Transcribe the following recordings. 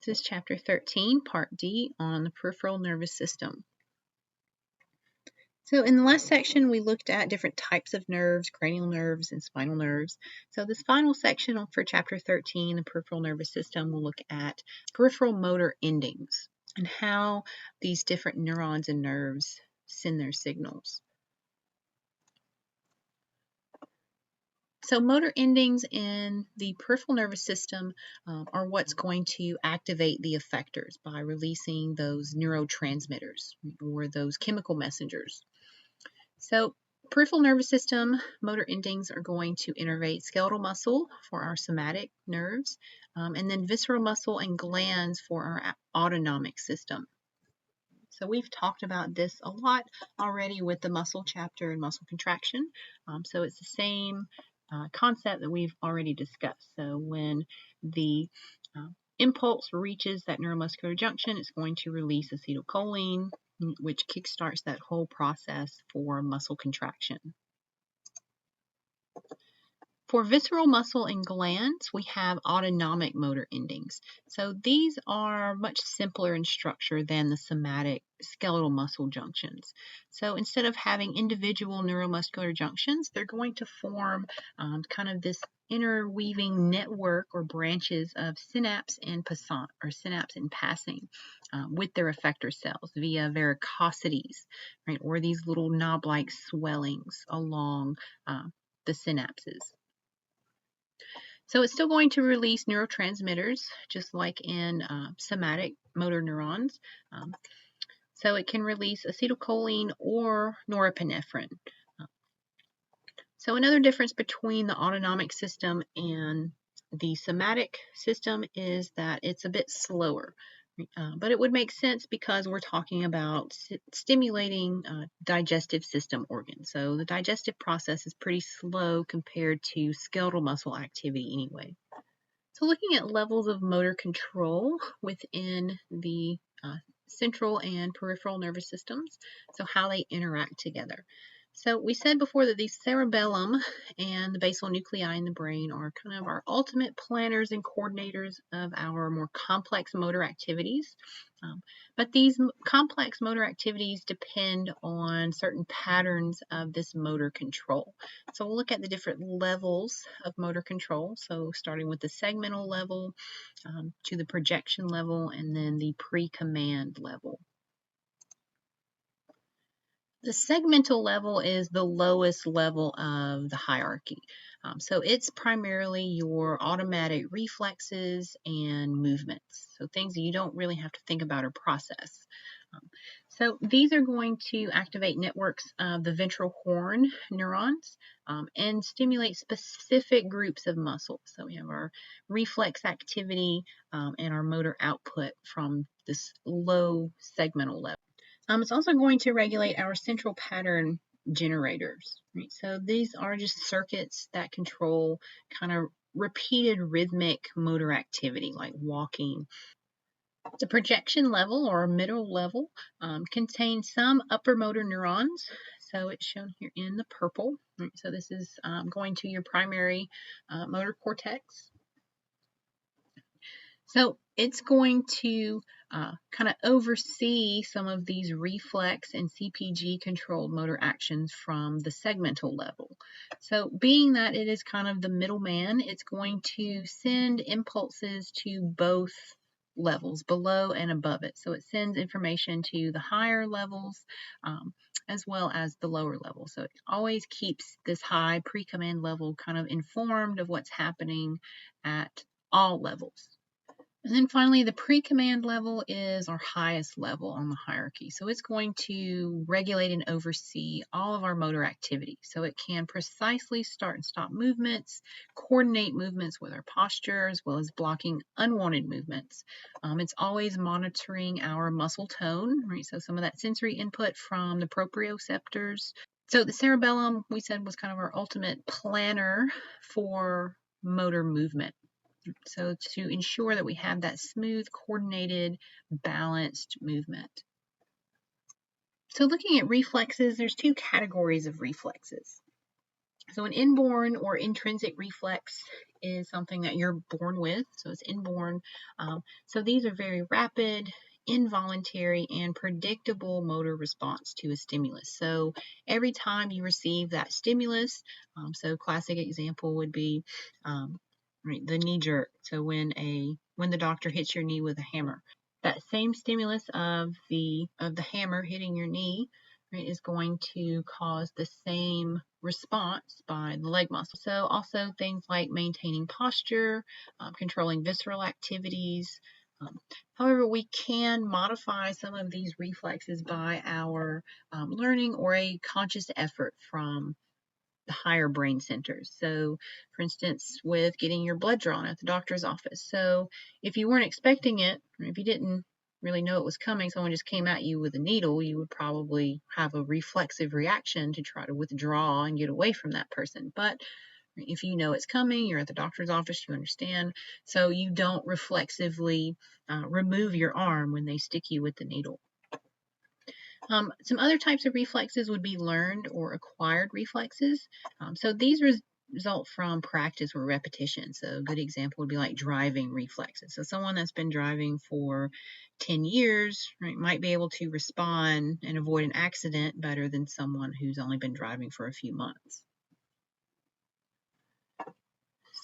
This is Chapter 13, Part D on the peripheral nervous system. So in the last section, we looked at different types of nerves, cranial nerves and spinal nerves. So this final section for Chapter 13, the peripheral nervous system, will look at peripheral motor endings and how these different neurons and nerves send their signals. So motor endings in the peripheral nervous system are what's going to activate the effectors by releasing those neurotransmitters or those chemical messengers. So peripheral nervous system motor endings are going to innervate skeletal muscle for our somatic nerves, and then visceral muscle and glands for our autonomic system. So we've talked about this a lot already with the muscle chapter and muscle contraction. So it's the same concept that we've already discussed. So when the impulse reaches that neuromuscular junction, it's going to release acetylcholine, which kickstarts that whole process for muscle contraction. For visceral muscle and glands, we have autonomic motor endings. So these are much simpler in structure than the somatic skeletal muscle junctions. So instead of having individual neuromuscular junctions, they're going to form kind of this interweaving network or branches of synapse and passant, or synapse and passing, with their effector cells via varicosities, right, or these little knob-like swellings along the synapses. So it's still going to release neurotransmitters, just like in somatic motor neurons. So it can release acetylcholine or norepinephrine. So another difference between the autonomic system and the somatic system is that it's a bit slower. But it would make sense because we're talking about stimulating digestive system organs. So the digestive process is pretty slow compared to skeletal muscle activity anyway. So looking at levels of motor control within the central and peripheral nervous systems, so how they interact together. So we said before that the cerebellum and the basal nuclei in the brain are kind of our ultimate planners and coordinators of our more complex motor activities. But these complex motor activities depend on certain patterns of this motor control. So we'll look at the different levels of motor control. So starting with the segmental level to the projection level and then the pre-command level. The segmental level is the lowest level of the hierarchy. So it's primarily your automatic reflexes and movements. So things that you don't really have to think about or process. So these are going to activate networks of the ventral horn neurons and stimulate specific groups of muscles. So we have our reflex activity and our motor output from this low segmental level. It's also going to regulate our central pattern generators. Right? So these are just circuits that control kind of repeated rhythmic motor activity like walking. The projection level or middle level contains some upper motor neurons. So it's shown here in the purple. Right? So this is going to your primary motor cortex. So it's going to kind of oversee some of these reflex and CPG controlled motor actions from the segmental level. So being that it is kind of the middleman, it's going to send impulses to both levels, below and above it. So it sends information to the higher levels as well as the lower level. So it always keeps this high pre-command level kind of informed of what's happening at all levels. And then finally, the pre-command level is our highest level on the hierarchy. So it's going to regulate and oversee all of our motor activity. So it can precisely start and stop movements, coordinate movements with our posture, as well as blocking unwanted movements. It's always monitoring our muscle tone, right? So some of that sensory input from the proprioceptors. So the cerebellum, we said, was kind of our ultimate planner for motor movement. So to ensure that we have that smooth, coordinated, balanced movement. So looking at reflexes, there's two categories of reflexes. So an inborn or intrinsic reflex is something that you're born with, so it's inborn. So these are very rapid, involuntary, and predictable motor response to a stimulus. So every time you receive that stimulus, so classic example would be right, the knee jerk. So when the doctor hits your knee with a hammer, that same stimulus of the hammer hitting your knee, right, is going to cause the same response by the leg muscle. So also things like maintaining posture, controlling visceral activities. However, we can modify some of these reflexes by our learning or a conscious effort from the higher brain centers. So, for instance, with getting your blood drawn at the doctor's office. So, if you weren't expecting it, or if you didn't really know it was coming, someone just came at you with a needle, you would probably have a reflexive reaction to try to withdraw and get away from that person. But if you know it's coming, you're at the doctor's office, you understand, so you don't reflexively remove your arm when they stick you with the needle. Some other types of reflexes would be learned or acquired reflexes. So these result from practice or repetition. So a good example would be like driving reflexes. So someone that's been driving for 10 years, right, might be able to respond and avoid an accident better than someone who's only been driving for a few months.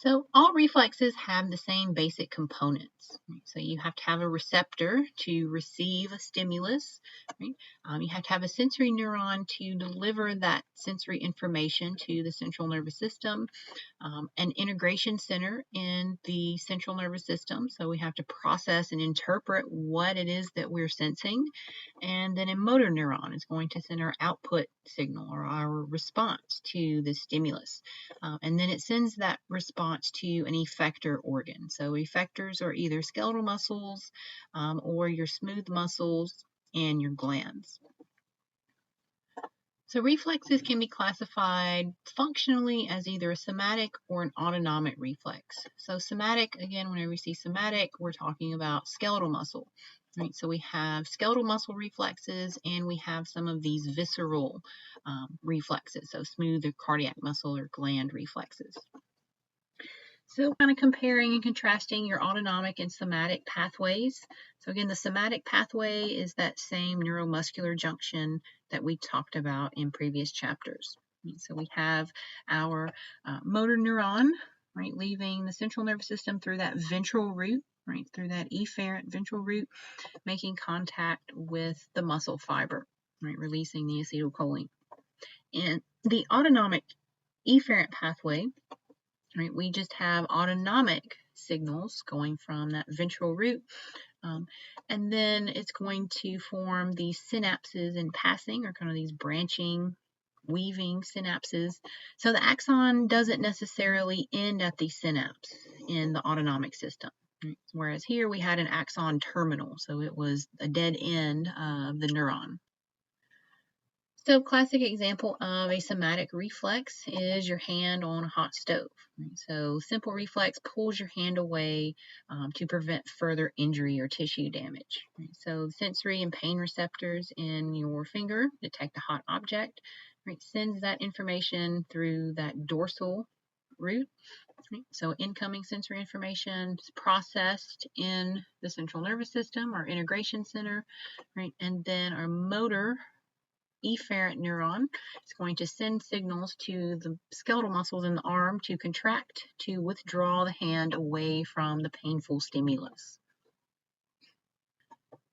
So all reflexes have the same basic components. Right? So you have to have a receptor to receive a stimulus. Right? You have to have a sensory neuron to deliver that sensory information to the central nervous system, an integration center in the central nervous system. So we have to process and interpret what it is that we're sensing. And then a motor neuron is going to send our output signal or our response to the stimulus. And then it sends that response to an effector organ. So effectors are either skeletal muscles or your smooth muscles and your glands. So reflexes can be classified functionally as either a somatic or an autonomic reflex. So somatic, again, whenever we see somatic, we're talking about skeletal muscle. Right? So we have skeletal muscle reflexes and we have some of these visceral reflexes, so smooth or cardiac muscle or gland reflexes. So kind of comparing and contrasting your autonomic and somatic pathways. So again, the somatic pathway is that same neuromuscular junction that we talked about in previous chapters. So we have our motor neuron, right, leaving the central nervous system through that ventral root, right, through that efferent ventral root, making contact with the muscle fiber, right, releasing the acetylcholine. And the autonomic efferent pathway, right, we just have autonomic signals going from that ventral root, and then it's going to form these synapses in passing, or kind of these branching, weaving synapses. So the axon doesn't necessarily end at the synapse in the autonomic system, right? Whereas here we had an axon terminal, so it was a dead end of the neuron. So classic example of a somatic reflex is your hand on a hot stove. Right? So simple reflex pulls your hand away to prevent further injury or tissue damage. Right? So sensory and pain receptors in your finger detect a hot object, right? Sends that information through that dorsal root. Right? So incoming sensory information is processed in the central nervous system, our integration center, right? And then our motor efferent neuron is going to send signals to the skeletal muscles in the arm to contract to withdraw the hand away from the painful stimulus.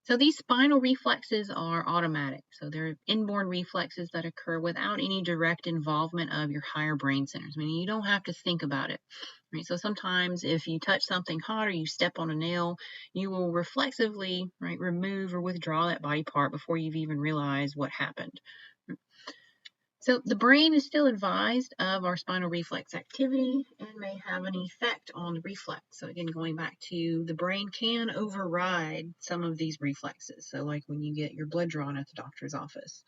So these spinal reflexes are automatic. So they're inborn reflexes that occur without any direct involvement of your higher brain centers. I mean, you don't have to think about it. Right? So sometimes if you touch something hot or you step on a nail, you will reflexively, right, remove or withdraw that body part before you've even realized what happened. So the brain is still advised of our spinal reflex activity and may have an effect on the reflex. So again, going back to the brain can override some of these reflexes. So like when you get your blood drawn at the doctor's office.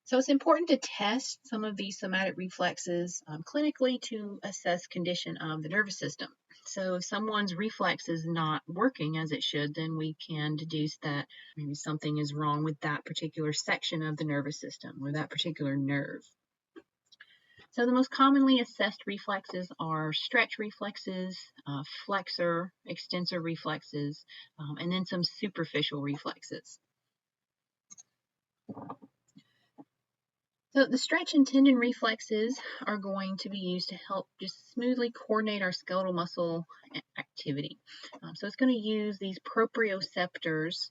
So it's important to test some of these somatic reflexes clinically to assess condition of the nervous system. So if someone's reflex is not working as it should, then we can deduce that maybe something is wrong with that particular section of the nervous system or that particular nerve. So the most commonly assessed reflexes are stretch reflexes, flexor, extensor reflexes, and then some superficial reflexes. So the stretch and tendon reflexes are going to be used to help just smoothly coordinate our skeletal muscle activity. So it's going to use these proprioceptors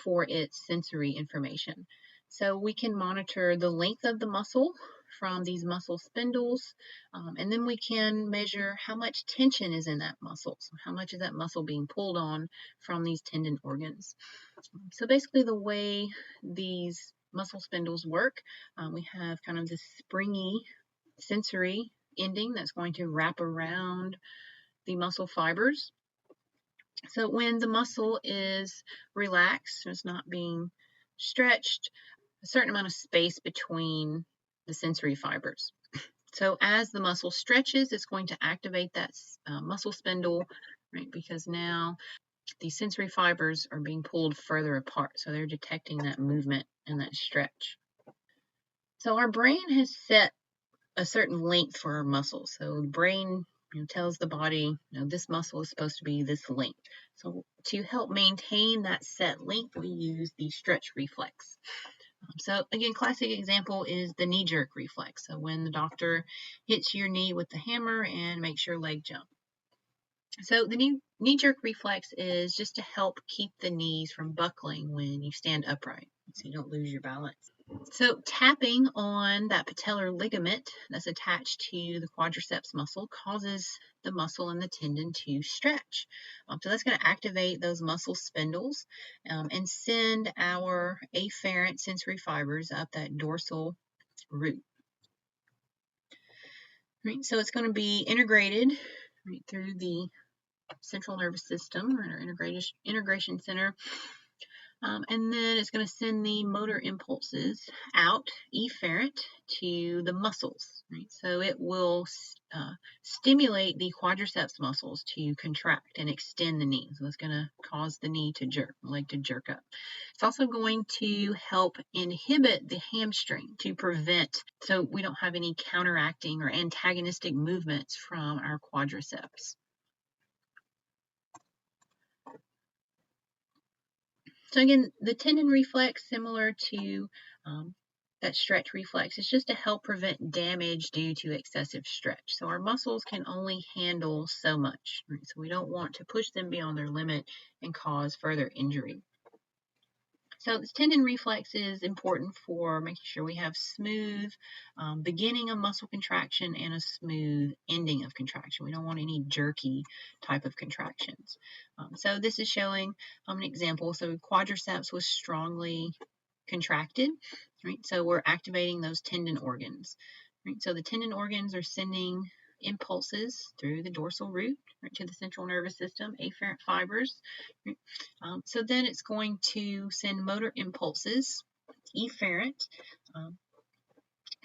for its sensory information. So we can monitor the length of the muscle from these muscle spindles, and then we can measure how much tension is in that muscle. So how much is that muscle being pulled on from these tendon organs. So basically the way these muscle spindles work, we have kind of this springy sensory ending that's going to wrap around the muscle fibers. So when the muscle is relaxed, it's not being stretched, a certain amount of space between the sensory fibers. So as the muscle stretches, it's going to activate that muscle spindle, right? Because now these sensory fibers are being pulled further apart, so they're detecting that movement and that stretch. So our brain has set a certain length for our muscles. So the brain tells the body, this muscle is supposed to be this length. So to help maintain that set length, we use the stretch reflex. So again, classic example is the knee jerk reflex. So when the doctor hits your knee with the hammer and makes your leg jump. So the knee jerk reflex is just to help keep the knees from buckling when you stand upright, so you don't lose your balance. So tapping on that patellar ligament that's attached to the quadriceps muscle causes the muscle and the tendon to stretch. So that's going to activate those muscle spindles and send our afferent sensory fibers up that dorsal root. Right, so it's going to be integrated through the central nervous system, or integration center, and then it's going to send the motor impulses out efferent to the muscles. Right? So it will stimulate the quadriceps muscles to contract and extend the knee. So it's going to cause the knee to jerk, the leg to jerk up. It's also going to help inhibit the hamstring to prevent, so we don't have any counteracting or antagonistic movements from our quadriceps. So again, the tendon reflex, similar to that stretch reflex, is just to help prevent damage due to excessive stretch. So our muscles can only handle so much, right? So we don't want to push them beyond their limit and cause further injury. So this tendon reflex is important for making sure we have smooth beginning of muscle contraction and a smooth ending of contraction. We don't want any jerky type of contractions. So this is showing an example. So quadriceps was strongly contracted, right? So we're activating those tendon organs, right? So the tendon organs are sending impulses through the dorsal root right, to the central nervous system, afferent fibers. Right? So then it's going to send motor impulses, efferent,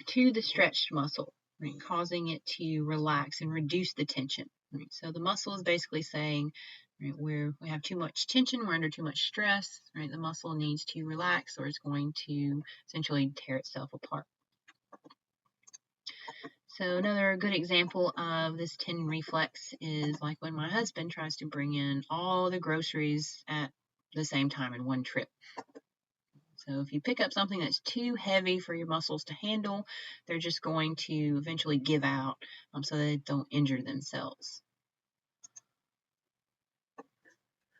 to the stretched muscle, right, causing it to relax and reduce the tension. Right? So the muscle is basically saying, right, we have too much tension, we're under too much stress, right? The muscle needs to relax or it's going to essentially tear itself apart. So another good example of this tendon reflex is like when my husband tries to bring in all the groceries at the same time in one trip. So if you pick up something that's too heavy for your muscles to handle, they're just going to eventually give out so they don't injure themselves.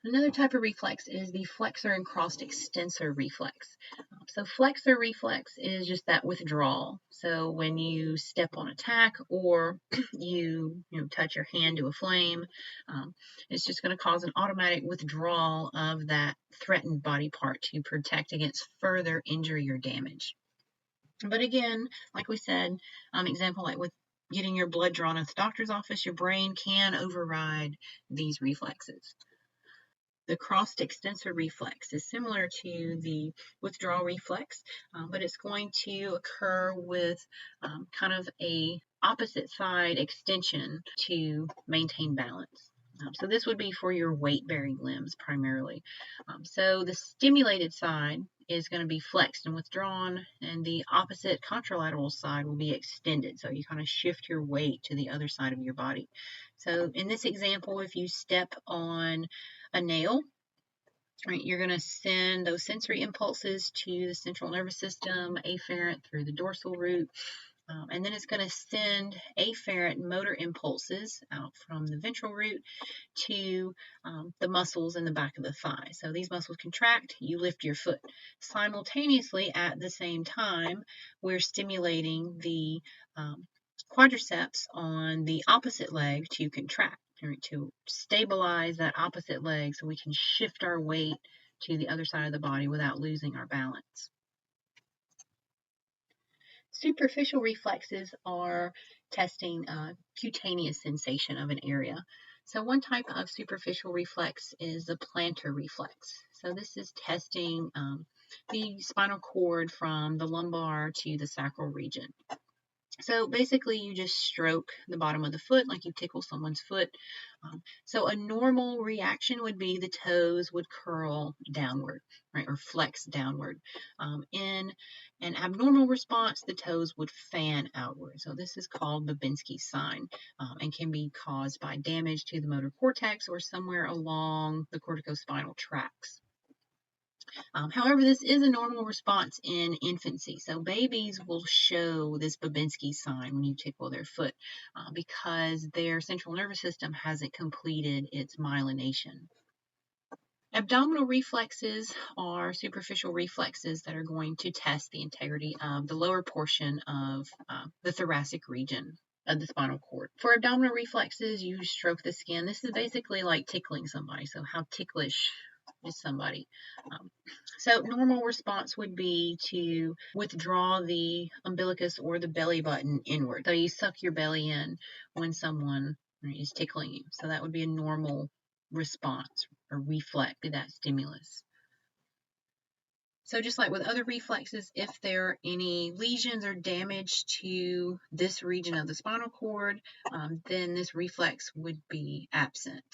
Another type of reflex is the flexor and crossed extensor reflex. So flexor reflex is just that withdrawal. So when you step on a tack or you touch your hand to a flame, it's just going to cause an automatic withdrawal of that threatened body part to protect against further injury or damage. But again, like we said, example like with getting your blood drawn at the doctor's office, your brain can override these reflexes. The crossed extensor reflex is similar to the withdrawal reflex, but it's going to occur with kind of a opposite side extension to maintain balance. So this would be for your weight-bearing limbs primarily. So the stimulated side is going to be flexed and withdrawn, and the opposite contralateral side will be extended. So you kind of shift your weight to the other side of your body. So in this example, if you step on a nail, right, you're going to send those sensory impulses to the central nervous system, afferent through the dorsal root, and then it's going to send afferent motor impulses out from the ventral root to the muscles in the back of the thigh. So these muscles contract, you lift your foot. Simultaneously, at the same time, we're stimulating the quadriceps on the opposite leg to contract, right, to stabilize that opposite leg so we can shift our weight to the other side of the body without losing our balance. Superficial reflexes are testing cutaneous sensation of an area. So one type of superficial reflex is the plantar reflex. So this is testing the spinal cord from the lumbar to the sacral region. So basically you just stroke the bottom of the foot like you tickle someone's foot. So a normal reaction would be the toes would curl downward, right, or flex downward. In an abnormal response, the toes would fan outward. So this is called Babinski's sign, and can be caused by damage to the motor cortex or somewhere along the corticospinal tracts. However, this is a normal response in infancy. So babies will show this Babinski's sign when you tickle their foot because their central nervous system hasn't completed its myelination. Abdominal reflexes are superficial reflexes that are going to test the integrity of the lower portion of the thoracic region of the spinal cord. For abdominal reflexes, you stroke the skin. This is basically like tickling somebody. So how ticklish is somebody? So normal response would be to withdraw the umbilicus or the belly button inward. So you suck your belly in when someone is tickling you. So that would be a normal response or reflex to that stimulus. So just like with other reflexes, if there are any lesions or damage to this region of the spinal cord, then this reflex would be absent.